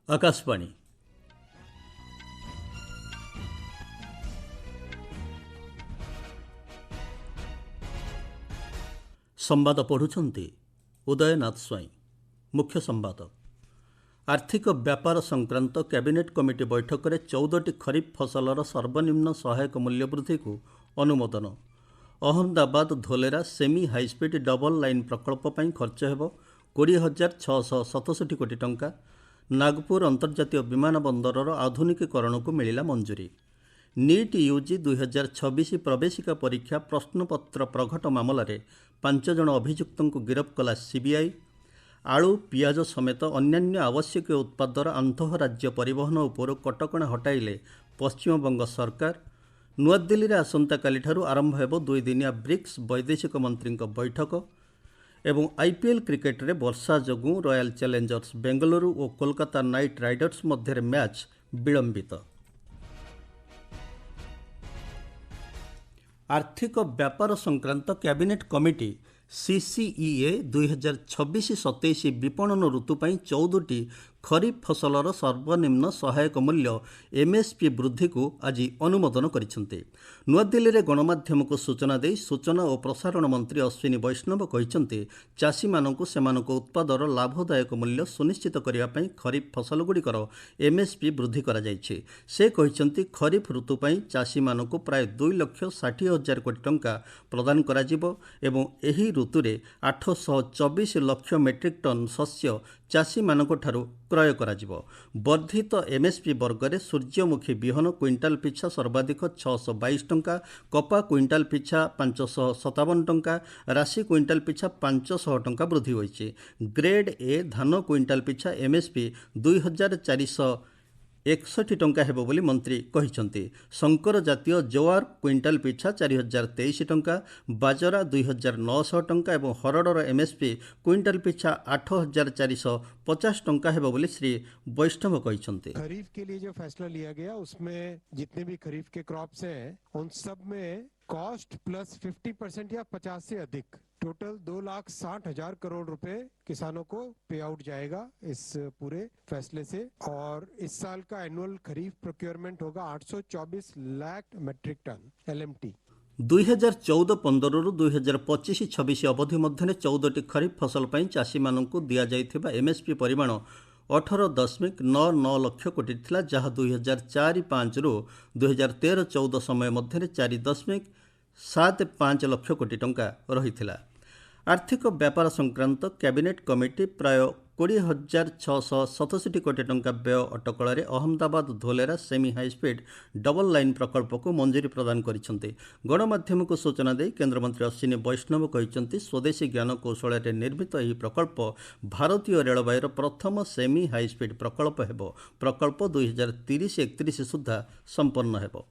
आकाशवाणी संवाद पढ़ुंट उदयनाथ स्वाई। मुख्य संवाद आर्थिक व्यापार संक्रांत कैबिनेट कमिटी बैठक में 14टी खरीफ फसलर सर्वनिम्न सहायक मूल्य वृद्धि को अनुमोदन। Ahmedabad Dholera semi high speed double line प्रकल्प पर खर्च हो 20,667 कोटी टंका। नागपुर अंतर्जातीय विमान बंदरर आधुनिकीकरण को मिला मंजूरी। नीट यूजी 2026 प्रवेशिका परीक्षा प्रश्नपत्र प्रघट मामलें 5 जन अभियुक्तों को गिरफ्त कला सीबीआई। आलू पियाज समेत अन्यान्य आवश्यक उत्पादर आंतःराज्य परिवहन उपर कटकणा हटाइले पश्चिमबंग सरकार। नुआदिल्ली में आसंताकाली आरंभ हो 2 दिनिया ब्रिक्स वैदेशिक मंत्री बैठक। एवं आईपीएल क्रिकेट रे वर्षा जोगुं रॉयल चैलेंजर्स बेंगलुरु और कोलकाता नाइट राइडर्स मध्य मैच विलंबित। आर्थिक व्यापार संक्रांत कैबिनेट कमिटी सीसीईए 2026-27 विपणन ऋतु पर 14टी खरीफ फसलर सर्वनिम्न सहायक मूल्य एमएसपी वृद्धि को आज अनुमोदन करिसेंते। नुआदिल्ली में गणमाध्यम को सूचना दे सूचना और प्रसारण मंत्री अश्विनी वैष्णव कहिसेंते चाषी मानकु सेमानक उत्पादर लाभदायक मूल्य सुनिश्चित करिया पई खरीफ फसल गुड़िकर एमएसपी वृद्धि करा जायछि। से कहिसेंते खरीफ ऋतु पई चाषी मानकु प्राय 2,60,000 कोटी टंका प्रदान करा जिवो एवं एही ऋतु रे 824 लाख मेट्रिक टन शस्य चाषी मानक ठारू क्रय कराजिवो। वर्धित एमएसपी वर्ग में सूर्यमुखी बिहन क्विंटाल पिछा सर्वाधिक 622 टंका, कपा क्विंटाल पिछा 557 टंका, राशि क्विंटाल पिछा 500 टंका वृद्धि होइछि। ग्रेड ए धान क्विंटाल पिछा एमएसपी 2,461 टंका हेबो बोली मंत्री कहिसेंते। शंकर जातीय जोआर क्विंटाल पिछा 4,023 टंका, बाजरा 2,900 टंका एवं हरडर एमएसपी क्विंटाल पिछा 8,450 टंका हेबो बोली श्री वैष्णव कहिसेंते। खरीफ के लिए जो फैसला लिया गया उसमें जितने भी खरीफ के क्रॉप्स हैं उन सब में कॉस्ट प्लस 50% या 50 से अधिक टोटल 2,60,000 करोड़ रुपए किसानों को पे आउट जाएगा इस पूरे फैसले से। और इस साल का एनुअल खरीफ प्रोक्योरमेंट होगा 824 लाख मेट्रिक टन एलएमटी। 2014-15 रु 2025-26 अवधि मध्य 14टी खरीफ फसल पर चाषी मानक दि जाइथिबा एमएसपी परिमाण 18.99 लाख कोटी थिला, जहाँ 2004-5 रु 2013-14 समय मध्य 4.75 लाख कोटी टंका रहिथिला। आर्थिक व्यापार संक्रांत कैबिनेट कमिटी प्राय 20,667 कोटी टंका व्यय अटकल Ahmedabad Dholera semi high speed double line प्रकल्प को मंजूरी प्रदान करिसेंते। गणमाध्यम को सूचना दे केन्द्रमंत्री अश्विनी वैष्णव कहिसेंते स्वदेशी ज्ञान कौशल निर्मित यह प्रकल्प भारतीय रेलवाईर प्रथम सेमी हाईस्पीड प्रकल्प हेबो। प्रकल्प 2030-31 सुधा संपन्न हेबो।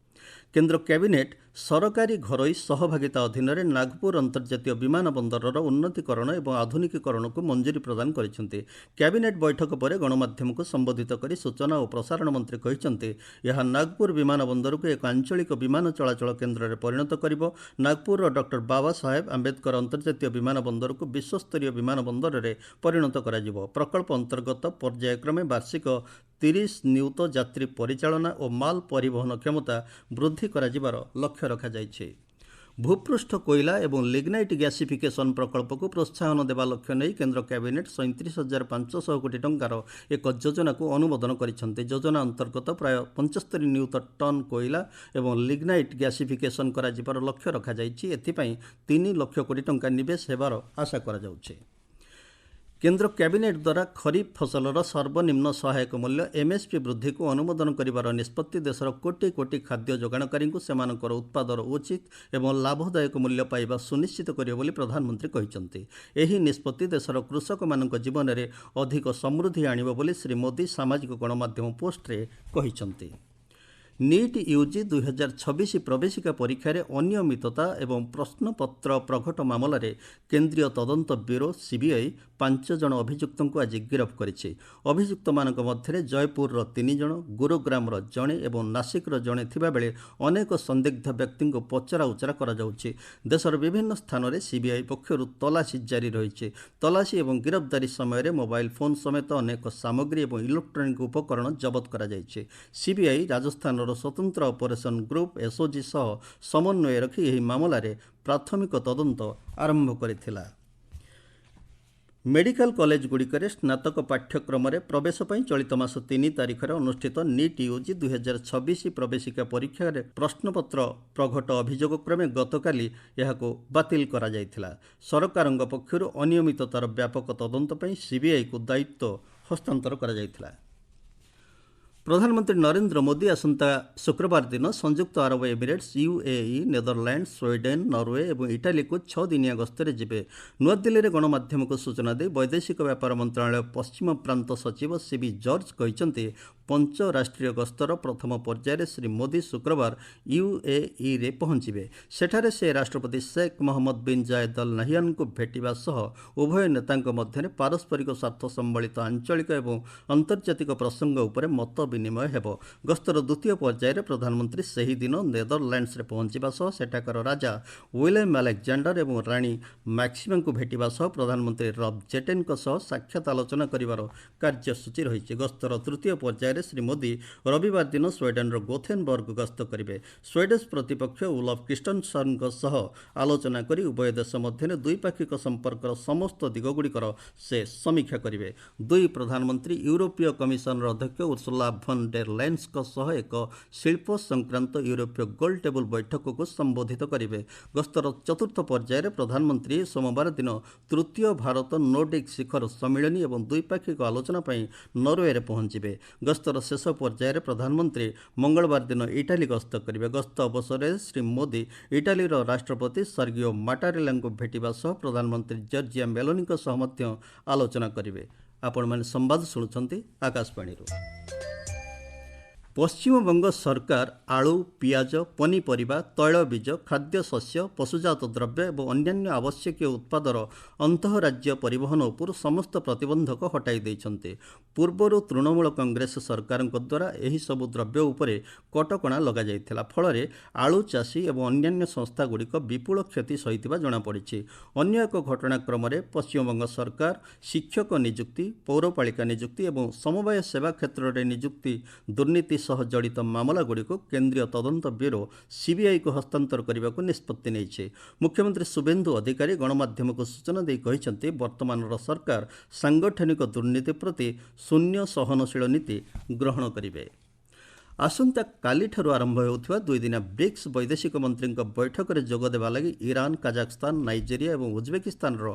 केन्द्र कैबिनेट सरकारी घरोई सहभागिता अधीन नागपुर अंतर्जातीय विमान बंदरर उन्नतीकरण और आधुनिकीकरण को मंजूरी प्रदान करिसेंते। कैबिनेट बैठक पर गणमाध्यम को संबोधित करी सूचना और प्रसारण मंत्री कहिसेंते यह नागपुर विमान बंदर को एक आंचलिक विमान चलाचल केन्द्र में परिणत करिवो। नागपुर डॉक्टर बाबा साहेब आंबेडकर अंतर्जातीय विमान बंदर को विश्वस्तरीय विमान बंदर में परिणत करा। प्रकल्प अंतर्गत पर्यायक्रमे वार्षिक 30 नियुत यात्री परिचालना और माल परिवहन क्षमता वृद्धि कराजिबार लक्ष्य रखा जाइछे। भूपृष्ठ कोयला एवं लिग्नाइट गैसिफिकेशन प्रकल्प को प्रोत्साहन देवा लक्ष्य नहीं केन्द्र कैबिनेट 37,500 कोटी टंकार एक योजना को अनुमोदन करिसेंते। योजना अंतर्गत प्राय 75 नियुत टन कोयला एवं लिग्नाइट गैसिफिकेशन कराजिबार लक्ष्य रखा जाइछि। एथिपई 3 लाख कोटी टंका निवेश हेबार आशा करा जाउछे। केन्द्र कैबिनेट द्वारा खरीफ फसलर सर्वनिम्न सहायक मूल्य एमएसपी वृद्धि को अनुमोदन करिवार निष्पत्ति देशर कोटी कोटी खाद्य जोगाणकारी सेमानकर उत्पादर उचित एवं लाभदायक मूल्य पाइबा सुनिश्चित करियो बोली प्रधानमंत्री कहिसेंते। एही निष्पत्ति देशर कृषक मानक जीवन में अधिक समृद्धि आनिबो बोली श्री मोदी सामाजिक गणमाध्यम पोस्ट रे कहिसेंते। ନିଟ୍ ୟୁଜି 2026 ପ୍ରବେଶିକା ପରୀକ୍ଷାରେ ଅନିୟମିତତା ଏବଂ ପ୍ରଶ୍ନପତ୍ର ପ୍ରଘଟ ମାମଲାରେ କେନ୍ଦ୍ରୀୟ ତଦନ୍ତ ବ୍ୟୁରୋ ସିବିଆଇ 5 ଜଣ ଅଭିଯୁକ୍ତଙ୍କୁ ଆଜି ଗିରଫ କରିଛି। ଅଭିଯୁକ୍ତମାନଙ୍କ ମଧ୍ୟରେ ଜୟପୁରର 3 ଜଣ, ଗୁରୁଗ୍ରାମର ଜଣେ ଏବଂ ନାସିକର ଜଣେ ଥିବାବେଳେ ଅନେକ ସନ୍ଦିଗ୍ଧ ବ୍ୟକ୍ତିଙ୍କୁ ପଚରାଉଚରା କରାଯାଉଛି। ଦେଶର ବିଭିନ୍ନ ସ୍ଥାନରେ ସିବିଆଇ ପକ୍ଷରୁ ତଲାସି ଜାରି ରହିଛି। ତଲାସି ଏବଂ ଗିରଫଦାରୀ ସମୟରେ ମୋବାଇଲ ଫୋନ୍ ସମେତ ଅନେକ ସାମଗ୍ରୀ ଏବଂ ଇଲେକ୍ଟ୍ରୋନିକ୍ ଉପକରଣ ଜବତ କରାଯାଇଛି। ସିବିଆଇ ରାଜସ୍ଥାନର ସ୍ୱତନ୍ତ୍ର ଅପରେସନ୍ ଗ୍ରୁପ୍ ଏସ୍ଓଜି ସହ ସମନ୍ୱୟ ରଖି ଏହି ମାମଲାରେ ପ୍ରାଥମିକ ତଦନ୍ତ ଆରମ୍ଭ କରିଥିଲା। ମେଡିକାଲ କଲେଜଗୁଡ଼ିକରେ ସ୍ନାତକ ପାଠ୍ୟକ୍ରମରେ ପ୍ରବେଶ ପାଇଁ ଚଳିତ ମାସ 3 ତାରିଖରେ ଅନୁଷ୍ଠିତ ନିଟ୍ ୟୁଜି 2026 ପ୍ରବେଶିକା ପରୀକ୍ଷାରେ ପ୍ରଶ୍ନପତ୍ର ପ୍ରଘଟ ଅଭିଯୋଗ କ୍ରମେ ଗତକାଲି ଏହାକୁ ବାତିଲ କରାଯାଇଥିଲା। ସରକାରଙ୍କ ପକ୍ଷରୁ ଅନିୟମିତତାର ବ୍ୟାପକ ତଦନ୍ତ ପାଇଁ ସିବିଆଇକୁ ଦାୟିତ୍ୱ ହସ୍ତାନ୍ତର କରାଯାଇଥିଲା। ପ୍ରଧାନମନ୍ତ୍ରୀ ନରେନ୍ଦ୍ର ମୋଦି ଆସନ୍ତା ଶୁକ୍ରବାର ଦିନ ସଂଯୁକ୍ତ ଆରବ Emirates, UAE, Netherland, Sweden, Norway ଏବଂ ଇଟାଲୀକୁ 6 ଦିନିଆ ଗସ୍ତରେ ଯିବେ। ନୂଆଦିଲ୍ଲୀରେ ଗଣମାଧ୍ୟମକୁ ସୂଚନା ଦେଇ ବୈଦେଶିକ ବ୍ୟାପାର ମନ୍ତ୍ରଣାଳୟ ପଶ୍ଚିମ ପ୍ରାନ୍ତ ସଚିବ ସିବି ଜର୍ଜ କହିଛନ୍ତି, ପଞ୍ଚରାଷ୍ଟ୍ରୀୟ ଗସ୍ତର ପ୍ରଥମ ପର୍ଯ୍ୟାୟରେ ଶ୍ରୀ ମୋଦି ଶୁକ୍ରବାର ୟୁଏଇରେ ପହଞ୍ଚିବେ। ସେଠାରେ ସେ ରାଷ୍ଟ୍ରପତି Sheikh Mohammed bin Zayed Al ନାହିୟାନ୍ଙ୍କୁ ଭେଟିବା ସହ ଉଭୟ ନେତାଙ୍କ ମଧ୍ୟରେ ପାରସ୍ପରିକ ସ୍ୱାର୍ଥ ସମ୍ବଳିତ ଆଞ୍ଚଳିକ ଏବଂ ଆନ୍ତର୍ଜାତିକ ପ୍ରସଙ୍ଗ ଉପରେ ମତ ବିନିମୟ ହେବ। ଗସ୍ତର ଦ୍ୱିତୀୟ ପର୍ଯ୍ୟାୟରେ ପ୍ରଧାନମନ୍ତ୍ରୀ ସେହିଦିନ ନେଦରଲ୍ୟାଣ୍ଡସରେ ପହଞ୍ଚିବା ସହ ସେଠାକାର ରାଜା ୱିଲେମ୍ ଆଲେକ୍ଜାଣ୍ଡର ଏବଂ ରାଣୀ ମ୍ୟାକ୍ସିମାଙ୍କୁ ଭେଟିବା ସହ ପ୍ରଧାନମନ୍ତ୍ରୀ ରବ୍ ଜେଟେନ୍ଙ୍କ ସହ ସାକ୍ଷାତ ଆଲୋଚନା କରିବାର କାର୍ଯ୍ୟସୂଚୀ ରହିଛି। ଗସ୍ତର ତୃତୀୟ ପର୍ଯ୍ୟାୟରେ ଶ୍ରୀ ମୋଦି ରବିବାର ଦିନ ସ୍ୱିଡେନ୍ର ଗୋଥେନବର୍ଗ ଗସ୍ତ କରିବେ। ସ୍ୱିଡିଶ୍ ପ୍ରତିପକ୍ଷ ଉଲଫ୍ କ୍ରିଷ୍ଟନ୍ସନ୍ଙ୍କ ସହ ଆଲୋଚନା କରି ଉଭୟ ଦେଶ ମଧ୍ୟରେ ଦ୍ୱିପାକ୍ଷିକ ସମ୍ପର୍କର ସମସ୍ତ ଦିଗଗୁଡ଼ିକର ସେ ସମୀକ୍ଷା କରିବେ। ଦୁଇ ପ୍ରଧାନମନ୍ତ୍ରୀ ୟୁରୋପୀୟ କମିଶନର ଅଧ୍ୟକ୍ଷ ଉର୍ସୁଲା ଭନ୍ ଡେର୍ ଲେନ୍ଙ୍କ ସହ ଏକ ଶିଳ୍ପ ସଂକ୍ରାନ୍ତ ୟୁରୋପୀୟ ଗୋଲ୍ ଟେବୁଲ୍ ବୈଠକକୁ ସମ୍ବୋଧିତ କରିବେ। ଗସ୍ତର ଚତୁର୍ଥ ପର୍ଯ୍ୟାୟରେ ପ୍ରଧାନମନ୍ତ୍ରୀ ସୋମବାର ଦିନ ତୃତୀୟ ଭାରତ ନୋର୍ଡିକ୍ ଶିଖର ସମ୍ମିଳନୀ ଏବଂ ଦ୍ୱିପାକ୍ଷିକ ଆଲୋଚନା ପାଇଁ ନରୱେରେ ପହଞ୍ଚିବେ। ଗସ୍ତର ଶେଷ ପର୍ଯ୍ୟାୟରେ ପ୍ରଧାନମନ୍ତ୍ରୀ ମଙ୍ଗଳବାର ଦିନ ଇଟାଲୀ ଗସ୍ତ କରିବେ। ଗସ୍ତ ଅବସରରେ ଶ୍ରୀ ମୋଦି ଇଟାଲୀର ରାଷ୍ଟ୍ରପତି ସର୍ଗିଓ ମାଟାରେଲାଙ୍କୁ ଭେଟିବା ସହ ପ୍ରଧାନମନ୍ତ୍ରୀ ଜର୍ଜିଆ ମେଲୋନିଙ୍କ ସହ ମଧ୍ୟ ଆଲୋଚନା କରିବେ। ଆପଣମାନେ ସମ୍ବାଦ ଶୁଣୁଛନ୍ତି ଆକାଶବାଣୀରୁ। ପଶ୍ଚିମବଙ୍ଗ ସରକାର ଆଳୁ, ପିଆଜ, ପନିପରିବା, ତୈଳବୀଜ, ଖାଦ୍ୟଶସ୍ୟ, ପଶୁଜାତ ଦ୍ରବ୍ୟ ଏବଂ ଅନ୍ୟାନ୍ୟ ଆବଶ୍ୟକୀୟ ଉତ୍ପାଦର ଅନ୍ତଃରାଜ୍ୟ ପରିବହନ ଉପରୁ ସମସ୍ତ ପ୍ରତିବନ୍ଧକ ହଟାଇ ଦେଇଛନ୍ତି। ପୂର୍ବରୁ ତୃଣମୂଳ କଂଗ୍ରେସ ସରକାରଙ୍କ ଦ୍ୱାରା ଏହିସବୁ ଦ୍ରବ୍ୟ ଉପରେ କଟକଣା ଲଗାଯାଇଥିଲା। ଫଳରେ ଆଳୁ ଚାଷୀ ଏବଂ ଅନ୍ୟାନ୍ୟ ସଂସ୍ଥାଗୁଡ଼ିକ ବିପୁଳ କ୍ଷତି ସହିଥିବା ଜଣାପଡ଼ିଛି। ଅନ୍ୟ ଏକ ଘଟଣାକ୍ରମରେ ପଶ୍ଚିମବଙ୍ଗ ସରକାର ଶିକ୍ଷକ ନିଯୁକ୍ତି, ପୌରପାଳିକା ନିଯୁକ୍ତି ଏବଂ ସମବାୟ ସେବା କ୍ଷେତ୍ରରେ ନିଯୁକ୍ତି ଦୁର୍ନୀତି ସହ ଜଡ଼ିତ ମାମଲାଗୁଡ଼ିକୁ କେନ୍ଦ୍ରୀୟ ତଦନ୍ତ ବ୍ୟୁରୋ ସିବିଆଇକୁ ହସ୍ତାନ୍ତର କରିବାକୁ ନିଷ୍ପତ୍ତି ନେଇଛି। ମୁଖ୍ୟମନ୍ତ୍ରୀ ଶୁଭେନ୍ଦୁ ଅଧିକାରୀ ଗଣମାଧ୍ୟମକୁ ସୂଚନା ଦେଇ କହିଛନ୍ତି, ବର୍ତ୍ତମାନର ସରକାର ସାଂଗଠନିକ ଦୁର୍ନୀତି ପ୍ରତି ଶୂନ୍ୟ ସହନଶୀଳ ନୀତି ଗ୍ରହଣ କରିବେ। ଆସନ୍ତାକାଲିଠାରୁ ଆରମ୍ଭ ହେଉଥିବା ଦୁଇଦିନିଆ ବ୍ରିକ୍ସ ବୈଦେଶିକ ମନ୍ତ୍ରୀଙ୍କ ବୈଠକରେ ଯୋଗ ଦେବା ଲାଗି ଇରାନ, କାଜାଖସ୍ତାନ, ନାଇଜେରିଆ ଏବଂ ଉଜବେକିସ୍ତାନର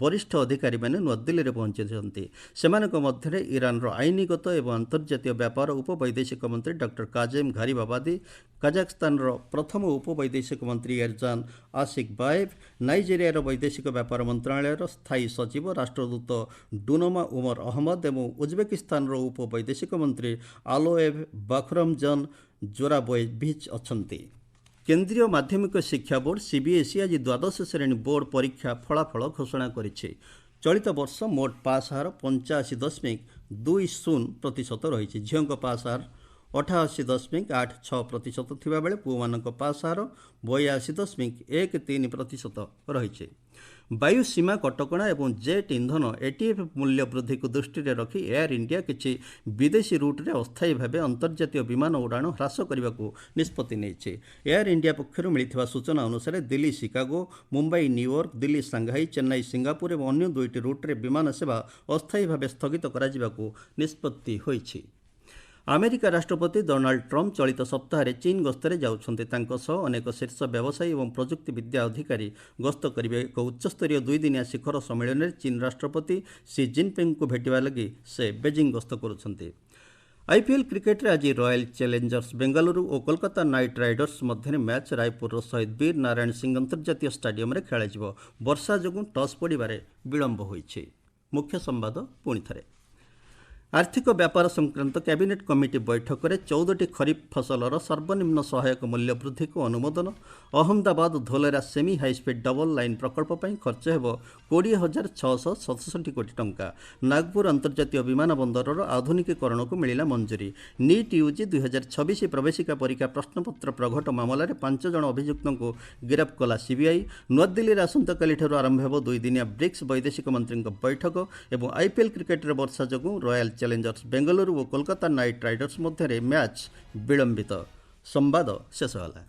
ବରିଷ୍ଠ ଅଧିକାରୀମାନେ ନୂଆଦିଲ୍ଲୀରେ ପହଞ୍ଚିଛନ୍ତି। ସେମାନଙ୍କ ମଧ୍ୟରେ ଇରାନର ଆଇନଗତ ଏବଂ ଅନ୍ତର୍ଜାତୀୟ ବ୍ୟାପାର ଉପବୈଦେଶିକ ମନ୍ତ୍ରୀ ଡକ୍ଟର କାଜେମ୍ ଘାରିବାବାଦି, କାଜାଖସ୍ତାନର ପ୍ରଥମ ଉପବୈଦେଶିକ ମନ୍ତ୍ରୀ ଏରଜାନ ଆସିକବାଏଭ୍, ନାଇଜେରିଆର ବୈଦେଶିକ ବ୍ୟାପାର ମନ୍ତ୍ରଣାଳୟର ସ୍ଥାୟୀ ସଚିବ ରାଷ୍ଟ୍ରଦୂତ ଡୁନମା ଉମର ଅହମ୍ମଦ ଏବଂ ଉଜବେକିସ୍ତାନର ଉପବୈଦେଶିକ ମନ୍ତ୍ରୀ ଆଲୋଏଭ୍ ବାଖରମଜନ୍ ଜୋରାବୋଭିଚ୍ ଅଛନ୍ତି। କେନ୍ଦ୍ରୀୟ ମାଧ୍ୟମିକ ଶିକ୍ଷା ବୋର୍ଡ ସିବିଏସ୍ଇ ଆଜି ଦ୍ୱାଦଶ ଶ୍ରେଣୀ ବୋର୍ଡ ପରୀକ୍ଷା ଫଳାଫଳ ଘୋଷଣା କରିଛି। ଚଳିତ ବର୍ଷ ମୋଟ ପାସ୍ ହାର 85.20% ରହିଛି। ଝିଅଙ୍କ ପାସ୍ ହାର 88.86% ଥିବାବେଳେ ପୁଅମାନଙ୍କ ପାସ୍ ହାର 82.13% ରହିଛି। ବାୟୁ ସୀମା କଟକଣା ଏବଂ ଜେଟ୍ ଇନ୍ଧନ ଏଟିଏଫ୍ ମୂଲ୍ୟ ବୃଦ୍ଧିକୁ ଦୃଷ୍ଟିରେ ରଖି ଏୟାର ଇଣ୍ଡିଆ କିଛି ବିଦେଶୀ ରୁଟ୍ରେ ଅସ୍ଥାୟୀ ଭାବେ ଅନ୍ତର୍ଜାତୀୟ ବିମାନ ଉଡ଼ାଣ ହ୍ରାସ କରିବାକୁ ନିଷ୍ପତ୍ତି ନେଇଛି। ଏୟାର ଇଣ୍ଡିଆ ପକ୍ଷରୁ ମିଳିଥିବା ସୂଚନା ଅନୁସାରେ Delhi Chicago, Mumbai New York, Delhi Shanghai, Chennai Singapore ଏବଂ ଅନ୍ୟ 2ଟି ରୁଟ୍ରେ ବିମାନ ସେବା ଅସ୍ଥାୟୀ ଭାବେ ସ୍ଥଗିତ କରାଯିବାକୁ ନିଷ୍ପତ୍ତି ହୋଇଛି। ଆମେରିକା ରାଷ୍ଟ୍ରପତି ଡୋନାଲ୍ଡ ଟ୍ରମ୍ପ ଚଳିତ ସପ୍ତାହରେ ଚୀନ ଗସ୍ତରେ ଯାଉଛନ୍ତି। ତାଙ୍କ ସହ ଅନେକ ଶୀର୍ଷ ବ୍ୟବସାୟୀ ଏବଂ ପ୍ରଯୁକ୍ତି ବିଦ୍ୟା ଅଧିକାରୀ ଗସ୍ତ କରିବେ। ଏକ ଉଚ୍ଚସ୍ତରୀୟ ଦୁଇଦିନିଆ ଶିଖର ସମ୍ମିଳନୀରେ ଚୀନ ରାଷ୍ଟ୍ରପତି ସି ଜିନପିଙ୍ଗଙ୍କୁ ଭେଟିବା ଲାଗି ସେ ବେଜିଂ ଗସ୍ତ କରୁଛନ୍ତି। ଆଇପିଏଲ୍ କ୍ରିକେଟରେ ଆଜି ରୟାଲ ଚ୍ୟାଲେଞ୍ଜର୍ସ ବେଙ୍ଗାଲୁରୁ ଓ କୋଲକାତା ନାଇଟ୍ ରାଇଡର୍ସ ମଧ୍ୟରେ ମ୍ୟାଚ୍ ରାୟପୁରର ଶହୀଦ ବୀର ନାରାୟଣ ସିଂ ଅନ୍ତର୍ଜାତୀୟ ଷ୍ଟାଡିୟମରେ ଖେଳାଯିବ। ବର୍ଷା ଯୋଗୁଁ ଟସ୍ ପଡ଼ିବାରେ ବିଳମ୍ବ ହୋଇଛି। ମୁଖ୍ୟ ସମ୍ବାଦ ପୁଣିଥରେ। आर्थिक व्यापार संक्रांत कैबिनेट कमिटी बैठक में 14टी खरीफ फसलर सर्वनिम्न सहायक मूल्य वृद्धि को अनुमोदन। Ahmedabad Dholera semi high speed double line प्रकल्प पर खर्च हो 20,667 कोटी टंका। नागपुर अंतर्जातीय विमान बंदर आधुनिकीकरण को मिला मंजूरी। नीट यूजी 2026 प्रवेशिका परीक्षा प्रश्नपत्र प्रघट मामलें 5 जन अभियुक्तों को गिरफ्त कला सीबीआई। नुआदिल्ली में आसंताकाली आरंभ हो 2 दिनिया ब्रिक्स वैदेशिक मंत्री बैठक और आईपीएल क्रिकेट रे वर्षा जोगुं रॉयल चैलेंजर्स बेंगलुरु और कोलकाता नाइट राइडर्स मध्य मैच विलंबित। संवाद शेष होला।